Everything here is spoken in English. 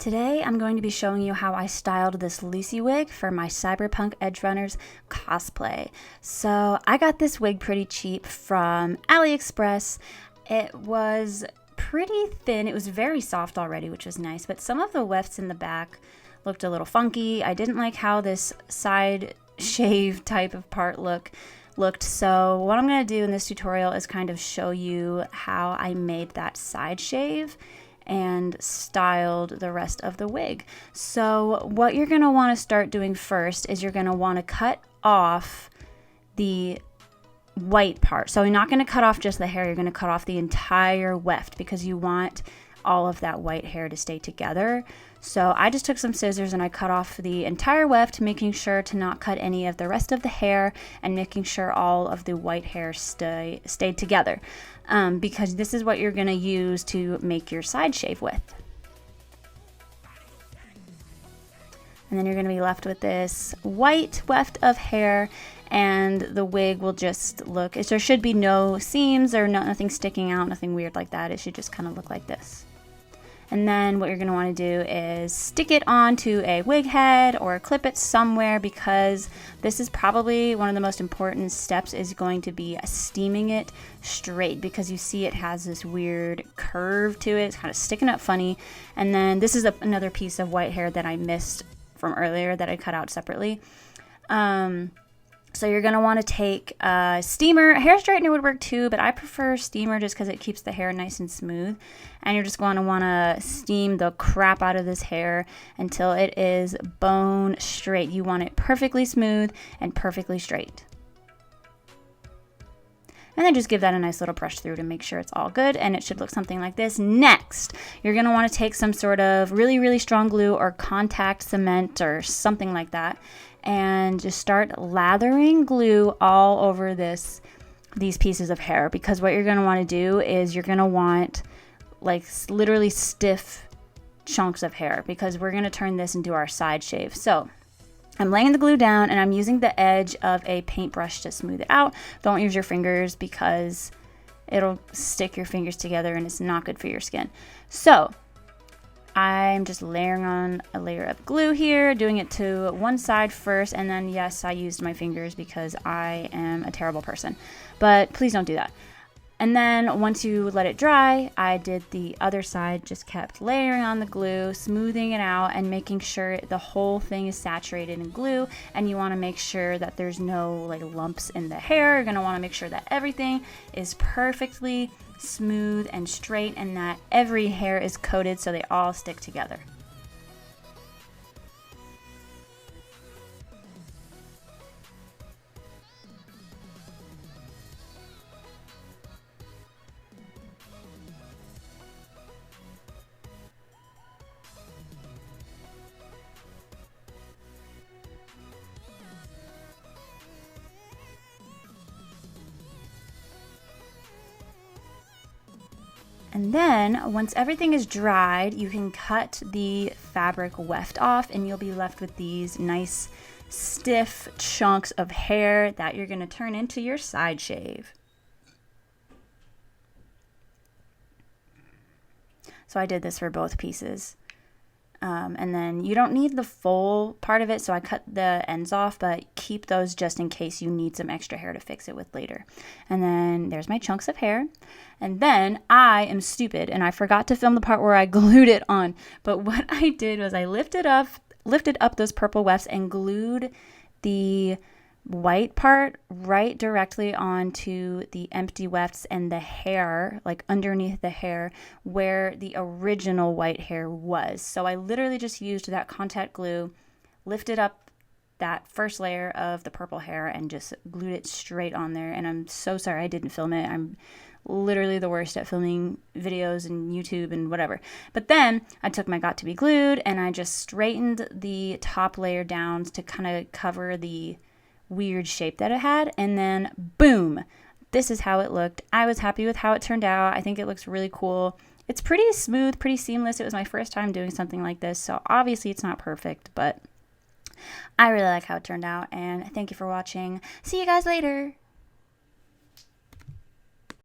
Today I'm going to be showing you how I styled this Lucy wig for my Cyberpunk Edgerunners cosplay. So I got this wig pretty cheap from AliExpress. It was pretty thin. It was very soft already, which was nice, but some of the wefts in the back looked a little funky. I didn't like how this side shave type of part looked. So what I'm going to do in this tutorial is kind of show you how I made that side shave and styled the rest of the wig. So what you're going to want to start doing first is you're going to want to cut off the white part. So you're not going to cut off just the hair, you're going to cut off the entire weft because you want all of that white hair to stay together. So I just took some scissors and I cut off the entire weft, making sure to not cut any of the rest of the hair and making sure all of the white hair stayed together. Because this is what you're going to use to make your side shave with. And then you're going to be left with this white weft of hair, and the wig will just look, there should be no seams or nothing sticking out, nothing weird like that. It should just kind of look like this. And then what you're going to want to do is stick it onto a wig head or clip it somewhere, because this is probably one of the most important steps, is going to be steaming it straight, because you see it has this weird curve to it. It's kind of sticking up funny. And then this is another piece of white hair that I missed from earlier that I cut out separately. So you're going to want to take a steamer. A hair straightener would work too, but I prefer steamer just because it keeps the hair nice and smooth. And you're just going to want to steam the crap out of this hair until it is bone straight. You want it perfectly smooth and perfectly straight. And then just give that a nice little brush through to make sure it's all good, and it should look something like this. Next, you're going to want to take some sort of really, really strong glue or contact cement or something like that, and just start lathering glue all over these pieces of hair, because what you're going to want to do is you're going to want like literally stiff chunks of hair, because we're going to turn this into our side shave. So I'm laying the glue down and I'm using the edge of a paintbrush to smooth it out. Don't use your fingers because it'll stick your fingers together and it's not good for your skin. So I'm just layering on a layer of glue here, doing it to one side first, and then yes, I used my fingers because I am a terrible person, but please don't do that. And then once you let it dry, I did the other side, just kept layering on the glue, smoothing it out, and making sure the whole thing is saturated in glue. And you want to make sure that there's no like lumps in the hair. You're going to want to make sure that everything is perfectly smooth and straight, and that every hair is coated so they all stick together. And then once everything is dried, you can cut the fabric weft off, and you'll be left with these nice stiff chunks of hair that you're going to turn into your side shave. So I did this for both pieces. And then you don't need the full part of it, so I cut the ends off, but keep those just in case you need some extra hair to fix it with later. And then there's my chunks of hair. And then I am stupid and I forgot to film the part where I glued it on. But what I did was I lifted up those purple wefts and glued the white part right directly onto the empty wefts and the hair, like underneath the hair where the original white hair was. So I literally just used that contact glue, lifted up that first layer of the purple hair and just glued it straight on there. And I'm so sorry I didn't film it. I'm literally the worst at filming videos and YouTube and whatever. But then I took my Got to Be Glued and I just straightened the top layer down to kind of cover the weird shape that it had, and then boom, this is how it looked. I was happy with how it turned out. I think it looks really cool. It's pretty smooth, pretty seamless. It was my first time doing something like this, so obviously it's not perfect, but I really like how it turned out, and thank you for watching. See you guys later.